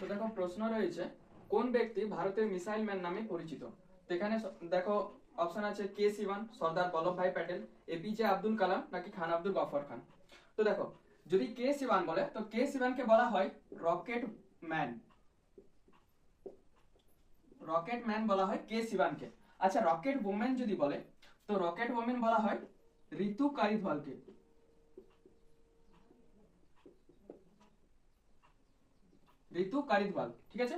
তো দেখো প্রশ্ন রয়েছে, কোন ব্যক্তি ভারতের মিসাইল ম্যান নামে পরিচিত? তো এখানে দেখো অপশন আছে কে সিওয়ান, সর্দার বল্লভভাই প্যাটেল, এপিজে আব্দুল কালাম, নাকি খান আব্দুল গফর খান। তো দেখো, যদি কে সিওয়ান বলে তো কে সিওয়ানকে বলা হয় রকেট ম্যান। রকেট ম্যান বলা হয় কে সিওয়ানকে। আচ্ছা, রকেট ওমেন যদি বলে তো রকেট ওমেন বলা হয় ঋতু কারিধওয়ালকে। ঋতু কারিধওয়াল, ঠিক আছে।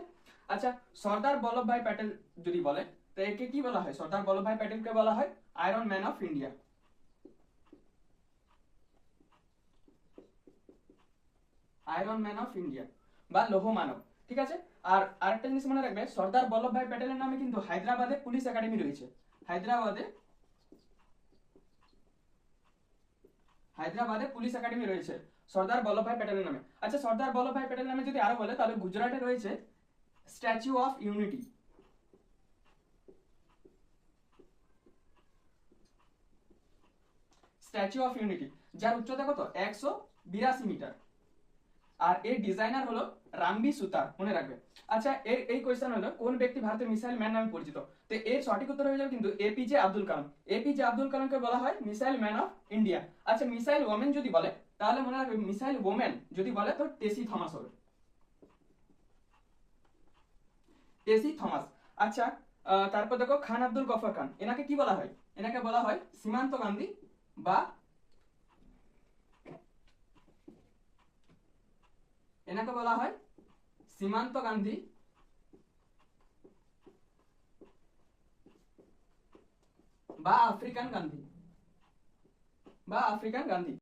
আচ্ছা, সর্দার বল্লভভাই প্যাটেল যদি বলে তো একে কি বলা হয়? সর্দার বল্লভভাই প্যাটেলকে বলা হয় iron man of India. Iron man of India বা লৌহ মানব, ঠিক আছে। আর আরেকটা জিনিস মনে রাখবে, সর্দার বল্লভভাই প্যাটেলের নামে কিন্তু হায়দ্রাবাদে পুলিশ একাডেমি রয়েছে। হায়দ্রাবাদে হায়দ্রাবাদে পুলিশ একাডেমি রয়েছে সর্দার বল্লভভাই প্যাটেলের নামে। আচ্ছা, সর্দার বল্লভভাই প্যাটেলের নামে যদি আরো বলে তাহলে গুজরাটে রয়েছে statue of unity. Statue of unity, যার উচ্চতা কত? 182 মিটার। আর এর ডিজাইনার হলো রামবি সুতার, মনে রাখবে। আচ্ছা, এর এই কোয়েশ্চেন হলো কোন ব্যক্তি ভারতের মিসাইল ম্যান নামে পরিচিত? তো এর সঠিক উত্তর হয়ে যাবে কিন্তু এপিজে আব্দুল কালাম। এপিজে আব্দুল কালামকে বলা হয় মিসাইল ম্যান অফ ইন্ডিয়া। আচ্ছা, মিসাইল ওমেন যদি বলে তাহলে মনে রাখবে, মিসাইল ওমেন যদি বলে তো টেসি থমাস হবে। টেসি থমাস। আচ্ছা, তারপর দেখো খান আব্দুল গফর খান, এনাকে কি বলা হয়? এনাকে বলা হয় সীমান্ত গান্ধী বা এনাকে বলা হয় সীমান্ত গান্ধী বা আফ্রিকান গান্ধী বা আফ্রিকান গান্ধী।